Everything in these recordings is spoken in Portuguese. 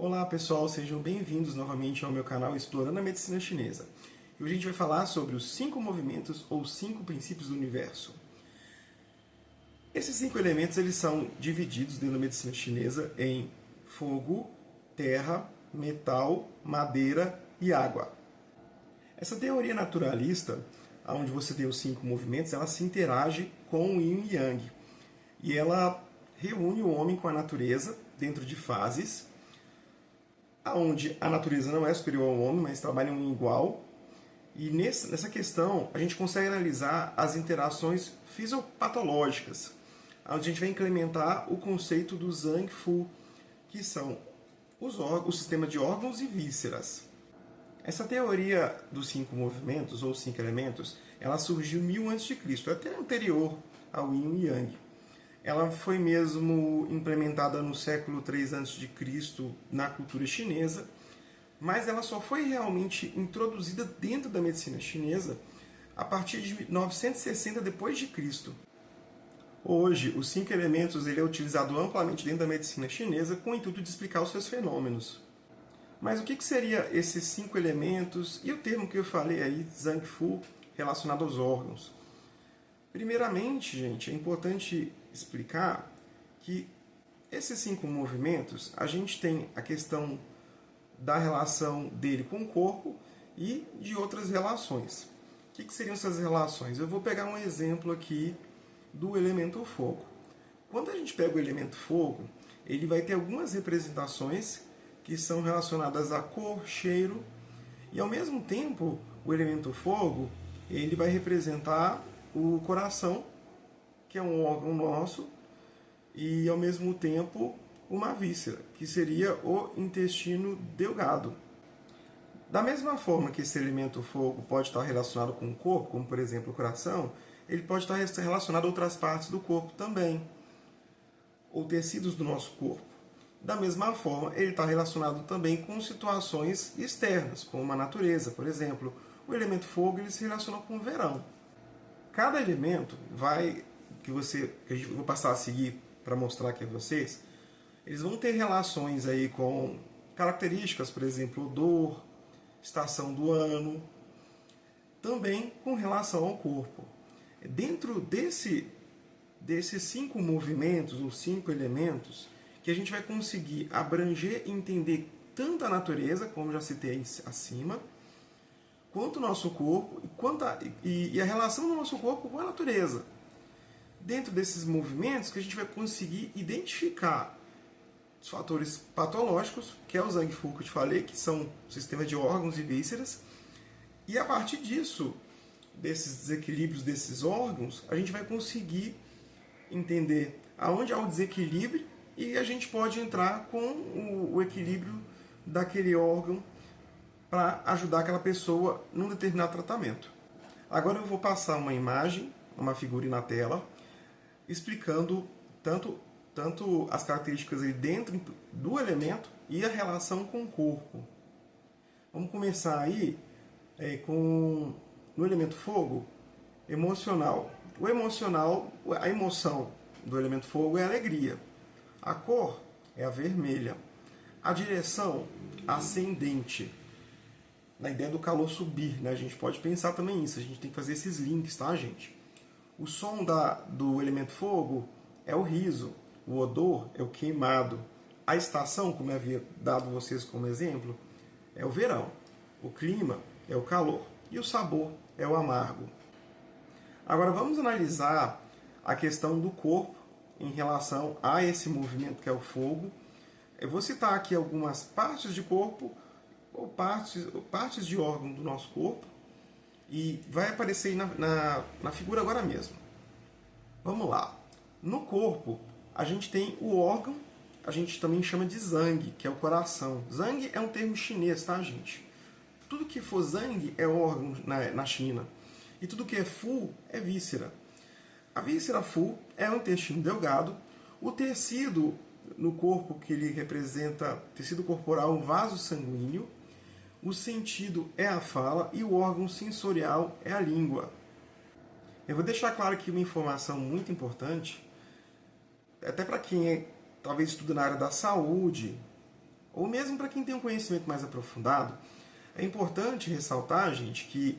Olá pessoal, sejam bem-vindos novamente ao meu canal Explorando a Medicina Chinesa. E hoje a gente vai falar sobre os 5 movimentos ou 5 princípios do universo. Esses 5 elementos eles são divididos dentro da medicina chinesa em fogo, terra, metal, madeira e água. Essa teoria naturalista, onde você tem os 5 movimentos, ela se interage com o Yin e Yang. E ela reúne o homem com a natureza dentro de fases, onde a natureza não é superior ao homem, mas trabalham em igual. E nessa questão, a gente consegue analisar as interações fisiopatológicas, onde a gente vai implementar o conceito do Zhang Fu, que são o sistema de órgãos e vísceras. Essa teoria dos 5 movimentos, ou 5 elementos, ela surgiu 1000 a.C., até anterior ao Yin e Yang. Ela foi mesmo implementada no século 3 a.C. na cultura chinesa, mas ela só foi realmente introduzida dentro da medicina chinesa a partir de 960 d.C. Hoje, os 5 elementos ele é utilizado amplamente dentro da medicina chinesa com o intuito de explicar os seus fenômenos. Mas o que seria esses 5 elementos e o termo que eu falei aí, Zhang Fu, relacionado aos órgãos? Primeiramente, gente, é importante explicar que esses 5 movimentos, a gente tem a questão da relação dele com o corpo e de outras relações. O que seriam essas relações? Eu vou pegar um exemplo aqui do elemento fogo. Quando a gente pega o elemento fogo, ele vai ter algumas representações que são relacionadas a cor, cheiro, e ao mesmo tempo o elemento fogo ele vai representar o coração, que é um órgão nosso, e ao mesmo tempo uma víscera, que seria o intestino delgado. Da mesma forma que esse elemento fogo pode estar relacionado com o corpo, como por exemplo o coração, ele pode estar relacionado a outras partes do corpo também, ou tecidos do nosso corpo. Da mesma forma, ele está relacionado também com situações externas, como a natureza, por exemplo. O elemento fogo ele se relaciona com o verão. Cada elemento que eu vou passar a seguir para mostrar aqui a vocês, eles vão ter relações aí com características, por exemplo, odor, estação do ano, também com relação ao corpo. Dentro desses 5 movimentos, ou 5 elementos, que a gente vai conseguir abranger e entender tanto a natureza, como já citei acima, quanto o nosso corpo e a relação do nosso corpo com a natureza. Dentro desses movimentos que a gente vai conseguir identificar os fatores patológicos, que é o Zhang Fu que eu te falei, que são o sistema de órgãos e vísceras, e a partir disso, desses desequilíbrios desses órgãos, a gente vai conseguir entender aonde há o desequilíbrio e a gente pode entrar com o equilíbrio daquele órgão para ajudar aquela pessoa num determinado tratamento. Agora eu vou passar uma imagem, uma figura na tela, explicando tanto as características aí dentro do elemento e a relação com o corpo. Vamos começar aí no elemento fogo, emocional. A emoção do elemento fogo é a alegria. A cor é a vermelha. A direção, ascendente. Na ideia do calor subir, né? A gente pode pensar também isso, a gente tem que fazer esses links, tá, gente? O som do elemento fogo é o riso, o odor é o queimado, a estação, como eu havia dado vocês como exemplo, é o verão, o clima é o calor e o sabor é o amargo. Agora vamos analisar a questão do corpo em relação a esse movimento que é o fogo. Eu vou citar aqui algumas partes de corpo ou partes de órgão do nosso corpo e vai aparecer aí na figura agora mesmo. Vamos lá. No corpo, a gente tem o órgão, a gente também chama de Zhang, que é o coração. Zhang é um termo chinês, tá, gente? Tudo que for Zhang é órgão na China. E tudo que é Fu é víscera. A víscera Fu é o intestino delgado. O tecido no corpo que ele representa, tecido corporal, um vaso sanguíneo. O sentido é a fala e o órgão sensorial é a língua. Eu vou deixar claro aqui uma informação muito importante, até para quem talvez estuda na área da saúde, ou mesmo para quem tem um conhecimento mais aprofundado, é importante ressaltar, gente, que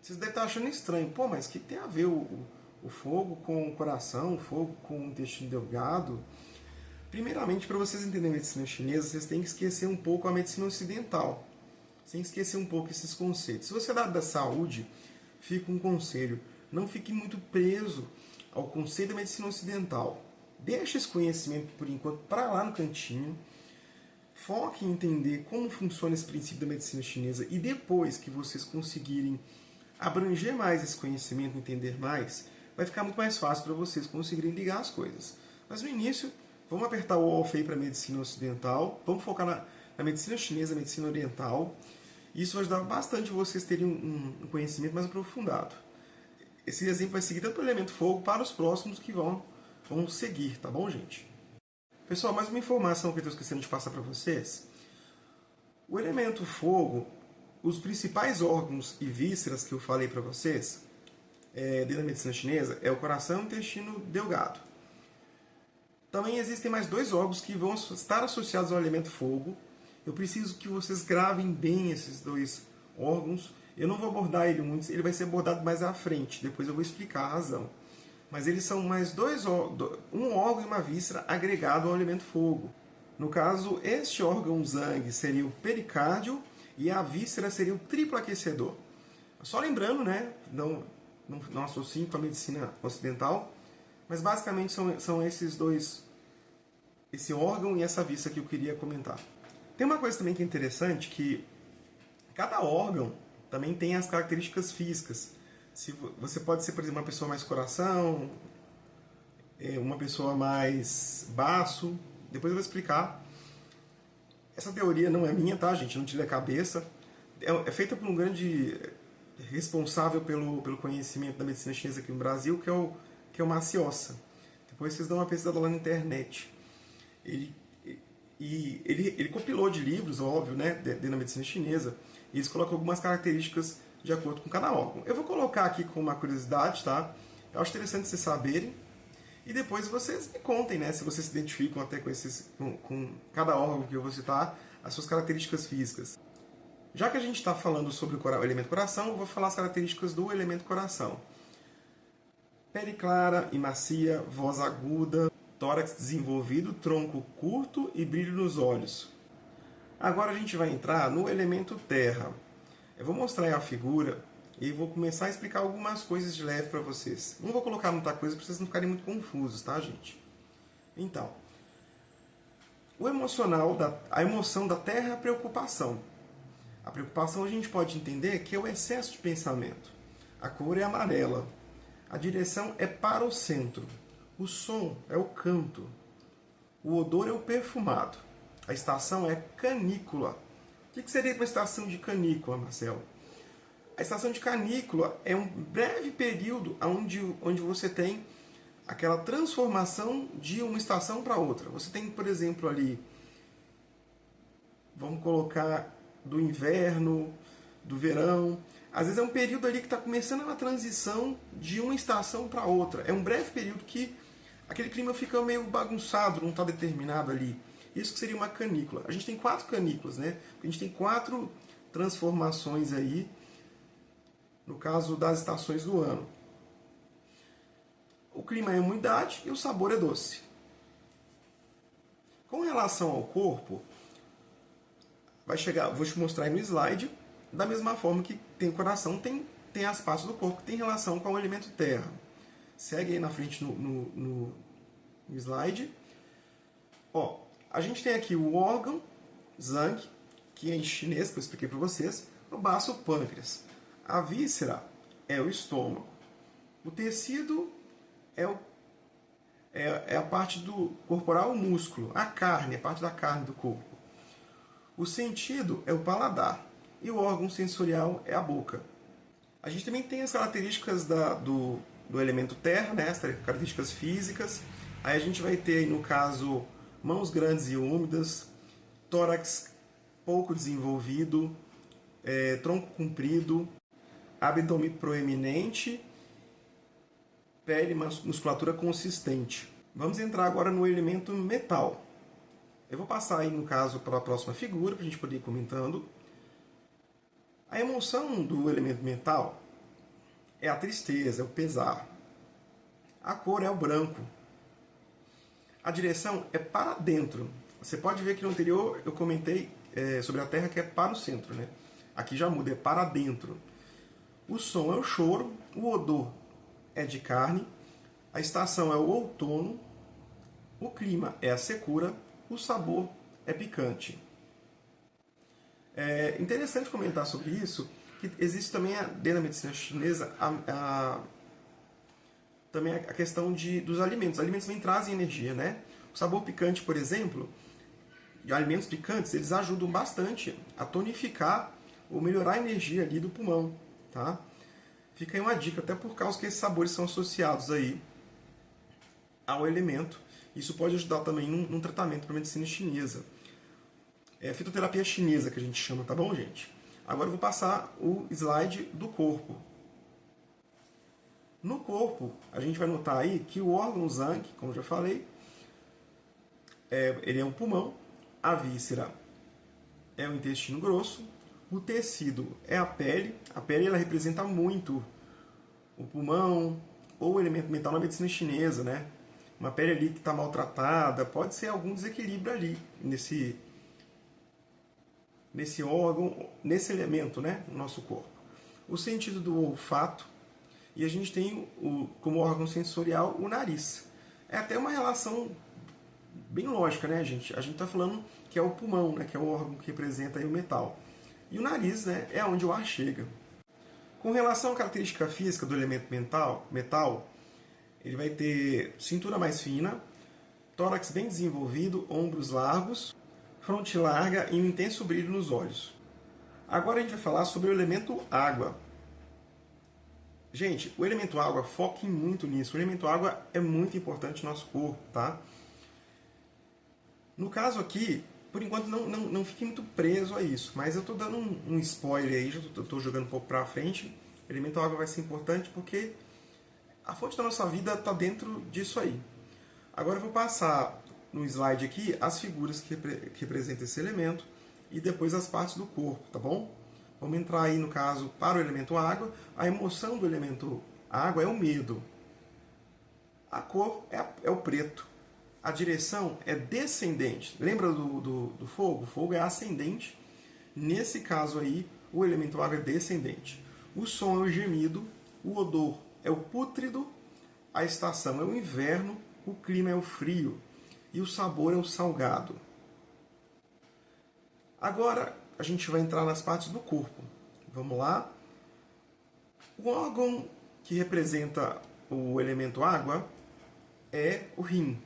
vocês devem estar achando estranho. Pô, mas o que tem a ver o fogo com o coração, o fogo com o intestino delgado? Primeiramente, para vocês entenderem a medicina chinesa, vocês têm que esquecer um pouco a medicina ocidental. Vocês têm que esquecer um pouco esses conceitos. Se você é da área da saúde, fica um conselho. Não fique muito preso ao conceito da medicina ocidental. Deixa esse conhecimento, por enquanto, para lá no cantinho. Foque em entender como funciona esse princípio da medicina chinesa e depois que vocês conseguirem abranger mais esse conhecimento, entender mais, vai ficar muito mais fácil para vocês conseguirem ligar as coisas. Mas no início, vamos apertar o off aí para a medicina ocidental, vamos focar na medicina chinesa, medicina oriental. Isso vai ajudar bastante vocês terem um conhecimento mais aprofundado. Esse exemplo vai seguir tanto para o elemento fogo para os próximos que vão seguir, tá bom, gente? Pessoal, mais uma informação que eu estou esquecendo de passar para vocês. O elemento fogo, os principais órgãos e vísceras que eu falei para vocês, dentro da medicina chinesa, é o coração e o intestino delgado. Também existem mais 2 órgãos que vão estar associados ao elemento fogo. Eu preciso que vocês gravem bem esses 2 órgãos. Eu não vou abordar ele muito, ele vai ser abordado mais à frente, depois eu vou explicar a razão. Mas eles são mais um órgão e uma víscera agregado ao elemento fogo. No caso, este órgão Zhang seria o pericárdio e a víscera seria o triplo aquecedor. Só lembrando, né, não associo com a medicina ocidental, mas basicamente são esses 2, esse órgão e essa víscera que eu queria comentar. Tem uma coisa também que é interessante, que cada órgão também tem as características físicas. Você pode ser, por exemplo, uma pessoa mais coração, uma pessoa mais baço. Depois eu vou explicar. Essa teoria não é minha, tá, gente? Não tira a cabeça. É feita por um grande responsável pelo conhecimento da medicina chinesa aqui no Brasil, que é o Maciossa. Depois vocês dão uma pesquisada lá na internet. Ele compilou de livros, óbvio, né, dentro da medicina chinesa, e eles colocam algumas características de acordo com cada órgão. Eu vou colocar aqui com uma curiosidade, tá? Eu acho interessante vocês saberem. E depois vocês me contem, né? Se vocês se identificam até com cada órgão que eu vou citar, as suas características físicas. Já que a gente está falando sobre o elemento coração, eu vou falar as características do elemento coração. Pele clara e macia, voz aguda, tórax desenvolvido, tronco curto e brilho nos olhos. Agora a gente vai entrar no elemento terra. Eu vou mostrar aí a figura e vou começar a explicar algumas coisas de leve para vocês. Não vou colocar muita coisa para vocês não ficarem muito confusos, tá, gente? Então, a emoção da terra é a preocupação. A preocupação a gente pode entender que é o excesso de pensamento. A cor é amarela. A direção é para o centro. O som é o canto. O odor é o perfumado. A estação é canícula. O que seria uma estação de canícula, Marcelo? A estação de canícula é um breve período onde você tem aquela transformação de uma estação para outra. Você tem, por exemplo, ali, vamos colocar do inverno, do verão. Às vezes é um período ali que está começando uma transição de uma estação para outra. É um breve período que aquele clima fica meio bagunçado, não está determinado ali. Isso que seria uma canícula. A gente tem 4 canículas, né? A gente tem 4 transformações aí, no caso das estações do ano. O clima é umidade e o sabor é doce. Com relação ao corpo, vou te mostrar aí no slide, da mesma forma que tem o coração, tem as partes do corpo que tem relação com o elemento terra. Segue aí na frente no slide. Ó, a gente tem aqui o órgão Zhang, que é em chinês, que eu expliquei para vocês, no baço pâncreas. A víscera é o estômago. O tecido é a parte do corporal, o músculo. A carne, a parte da carne do corpo. O sentido é o paladar. E o órgão sensorial é a boca. A gente também tem as características do elemento terra, né? As características físicas. Aí a gente vai ter, no caso, mãos grandes e úmidas, tórax pouco desenvolvido, tronco comprido, abdômen proeminente, pele e musculatura consistente. Vamos entrar agora no elemento metal. Eu vou passar aí, no caso, para a próxima figura, para a gente poder ir comentando. A emoção do elemento mental é a tristeza, é o pesar. A cor é o branco. A direção é para dentro. Você pode ver que no anterior eu comentei sobre a Terra que é para o centro, né? Aqui já muda, é para dentro. O som é o choro, o odor é de carne, a estação é o outono, o clima é a secura, o sabor é picante. É interessante comentar sobre isso, que existe também dentro da medicina chinesa também a questão dos alimentos. Os alimentos também trazem energia, né? O sabor picante, por exemplo, de alimentos picantes, eles ajudam bastante a tonificar ou melhorar a energia ali do pulmão, tá? Fica aí uma dica, até por causa que esses sabores são associados aí ao elemento. Isso pode ajudar também num tratamento para a medicina chinesa. É fitoterapia chinesa que a gente chama, tá bom, gente? Agora eu vou passar o slide do corpo. No corpo, a gente vai notar aí que o órgão Zhang, como eu já falei, ele é o pulmão, a víscera é o intestino grosso, o tecido é a pele ela representa muito o pulmão ou o elemento mental na medicina chinesa, né? Uma pele ali que está maltratada, pode ser algum desequilíbrio ali nesse órgão, nesse elemento, né, no nosso corpo. O sentido do olfato, e a gente tem como órgão sensorial o nariz. É até uma relação bem lógica, né, gente? A gente está falando que é o pulmão, né, que é o órgão que representa aí o metal. E o nariz, né, é onde o ar chega. Com relação à característica física do elemento metal, ele vai ter cintura mais fina, tórax bem desenvolvido, ombros largos, fronte larga e um intenso brilho nos olhos. Agora a gente vai falar sobre o elemento água. Gente, o elemento água, foquem muito nisso. O elemento água é muito importante no nosso corpo, tá? No caso aqui, por enquanto não fique muito preso a isso, mas eu estou dando um spoiler aí, já estou jogando um pouco para frente. O elemento água vai ser importante porque a fonte da nossa vida está dentro disso aí. Agora eu vou passar no slide aqui as figuras que representam esse elemento e depois as partes do corpo, tá bom? Vamos entrar aí, no caso, para o elemento água. A emoção do elemento água é o medo. A cor é o preto. A direção é descendente. Lembra do fogo? O fogo é ascendente. Nesse caso aí, o elemento água é descendente. O som é o gemido. O odor é o pútrido. A estação é o inverno. O clima é o frio. E o sabor é o salgado. Agora a gente vai entrar nas partes do corpo. Vamos lá. O órgão que representa o elemento água é o rim.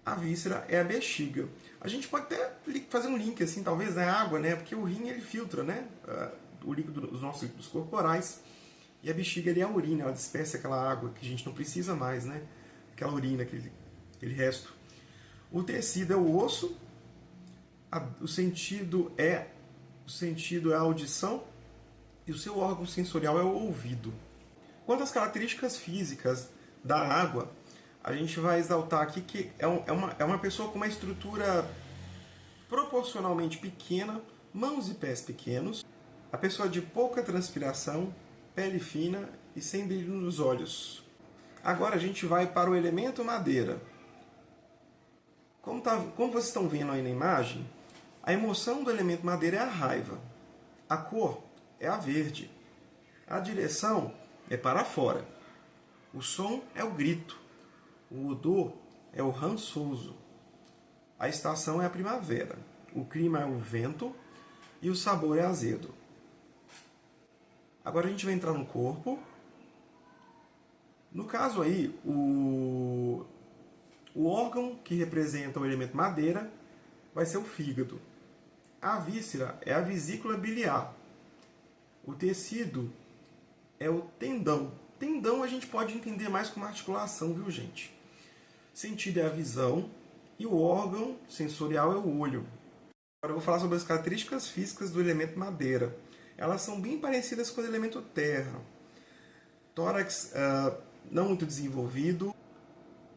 A víscera é a bexiga. A gente pode até fazer um link assim, talvez, na água, né? Porque o rim ele filtra, né? O líquido dos nossos líquidos corporais. E a bexiga ali é a urina, ela dispersa aquela água que a gente não precisa mais, né? Aquela urina, aquele resto. O tecido é o osso. O sentido é a audição e o seu órgão sensorial é o ouvido. Quanto às características físicas da água, a gente vai exaltar aqui que é uma pessoa com uma estrutura proporcionalmente pequena, mãos e pés pequenos, a pessoa de pouca transpiração, pele fina e sem brilho nos olhos. Agora a gente vai para o elemento madeira. Como vocês estão vendo aí na imagem, a emoção do elemento madeira é a raiva. A cor é a verde. A direção é para fora. O som é o grito. O odor é o rançoso. A estação é a primavera. O clima é o vento e o sabor é azedo. Agora a gente vai entrar no corpo. No caso aí, o órgão que representa o elemento madeira vai ser o fígado. A víscera é a vesícula biliar. O tecido é o tendão. Tendão a gente pode entender mais como articulação, viu, gente? Sentido é a visão e o órgão sensorial é o olho. Agora eu vou falar sobre as características físicas do elemento madeira. Elas são bem parecidas com o elemento terra. Tórax não muito desenvolvido,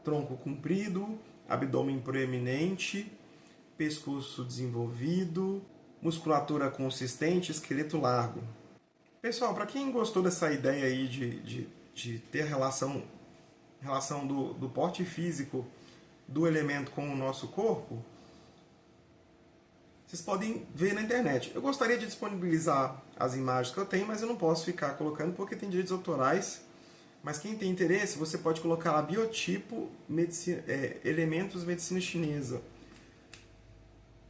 tronco comprido, abdômen proeminente, pescoço desenvolvido, musculatura consistente, esqueleto largo. Pessoal, para quem gostou dessa ideia aí de ter relação do porte físico do elemento com o nosso corpo, vocês podem ver na internet. Eu gostaria de disponibilizar as imagens que eu tenho, mas eu não posso ficar colocando porque tem direitos autorais. Mas quem tem interesse, você pode colocar lá biotipo, elementos medicina chinesa.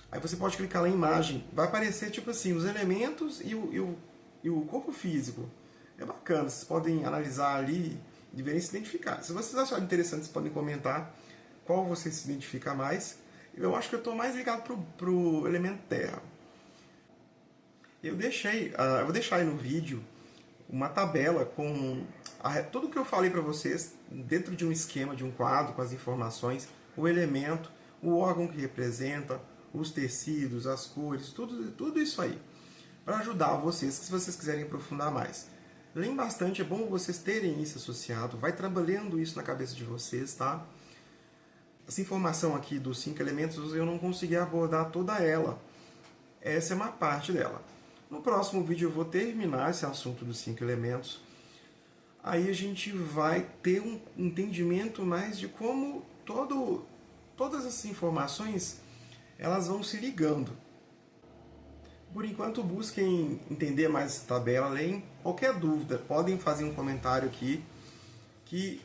Aí você pode clicar lá em imagem. Vai aparecer tipo assim, os elementos e o corpo físico. É bacana, vocês podem analisar ali e verem se identificar. Se vocês acharem interessante, vocês podem comentar qual você se identifica mais. Eu acho que eu estou mais ligado pro elemento terra. Eu vou deixar aí no vídeo uma tabela com tudo que eu falei para vocês dentro de um esquema, de um quadro com as informações, o elemento, o órgão que representa, os tecidos, as cores, tudo isso aí, para ajudar vocês, se vocês quiserem aprofundar mais. Lembre bastante, é bom vocês terem isso associado, vai trabalhando isso na cabeça de vocês, tá? Essa informação aqui dos 5 elementos eu não consegui abordar toda ela. Essa é uma parte dela. No próximo vídeo eu vou terminar esse assunto dos 5 elementos. Aí a gente vai ter um entendimento mais de como todas essas informações elas vão se ligando. Por enquanto busquem entender mais essa tabela. Além qualquer dúvida, podem fazer um comentário aqui que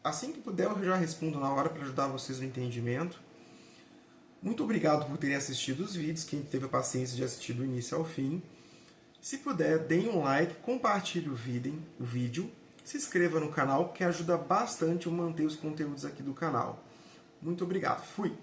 assim que puder, eu já respondo na hora para ajudar vocês no entendimento. Muito obrigado por terem assistido os vídeos, quem teve a paciência de assistir do início ao fim. Se puder, deem um like, compartilhe o vídeo, se inscreva no canal, que ajuda bastante a manter os conteúdos aqui do canal. Muito obrigado. Fui!